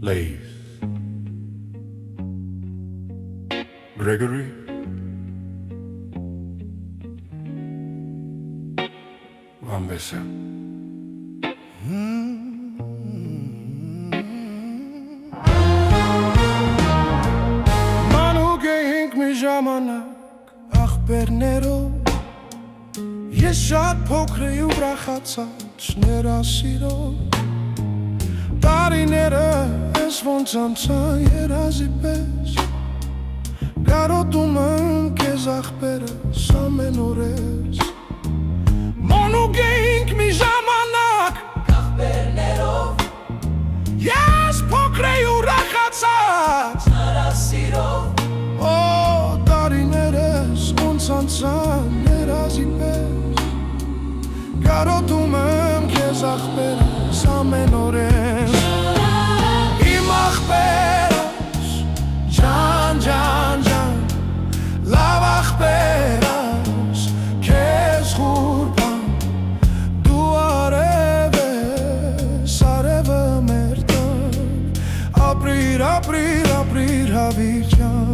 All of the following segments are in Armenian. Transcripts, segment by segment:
Lays Gregory Van Vessel Մանուկ էինք մի ժամանակ ախպերներով Ես շատ փոքր էի ու ուրախացած ներասիրով Տարիները ես ոնց անցան երազի պես Կարոտում եմ կեզ ախպերս ամեն օրես Մանուկ էինք մի ժամանակ ախպերներով Ես փոքր էի ու ուրախացած Ներասիրով Օ տարիներս ոնց անցան երազի պես Կարոտում եմ կեզ ախպերս ամեն օրես Իմ ախպերս ջան ջան ջան Լավ ախպերս կեզ խուրբան Դու արև ես արևը մեր տան Ապրիր ապրիր ապրիր հավիր ջան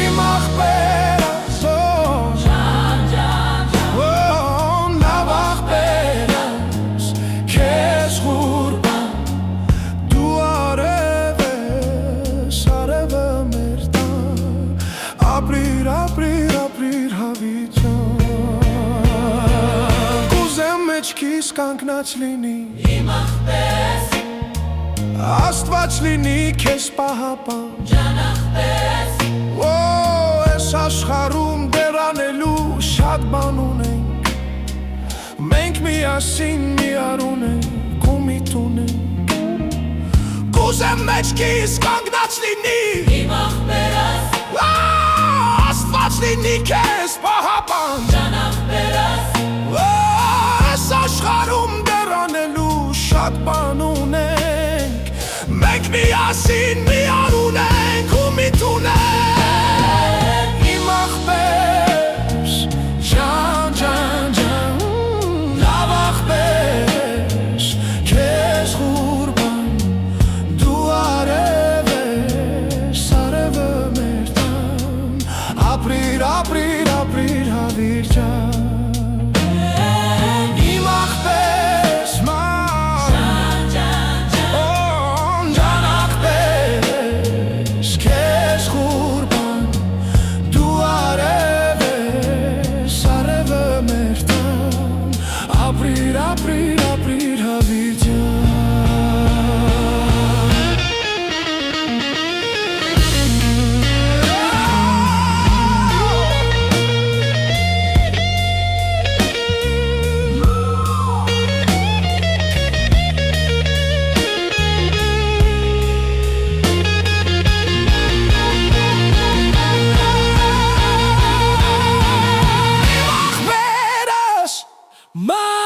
Իմ ախպերս Ջան ջան ջան Լավ ախպերս կեզ խուրբան Դու արև ես արևը մեր տան Ապրիր ապրիր ապրիր հավիր ջան Կուզեմ մեջքիս կանգնած լինի Իմ ախպերս Աստված լինի քեզ պահապան Ջան ախպերս Օ ես աշխարհում դեռ անելու շատ բան ունենք Մենք միասին միառուն ենք ու միտ ունենք Կուզեմ մեջքիս կանգնած լինի Իմ ախպերս Աստված լինի քեզ պահապան Ջան ախպերս Օ ես աշխարհում դեռ անելու շատ բան ունենք Մենք միասին միառուն ենք ու միտ ունենք Իմ ախպերս ջան ջան ջան Լավ ախպերս քեզ խուրբան Դու արև ես արևը մեր տան Ապրիր ապրիր ապրիր հավիր ջան Իմ ախպերս Ջան ջան ջան Ջան ախպերս քեզ խուրբան Դու արև ես արևը մեր տան Ապրիր ապրիր ապրիր հավիր ջան My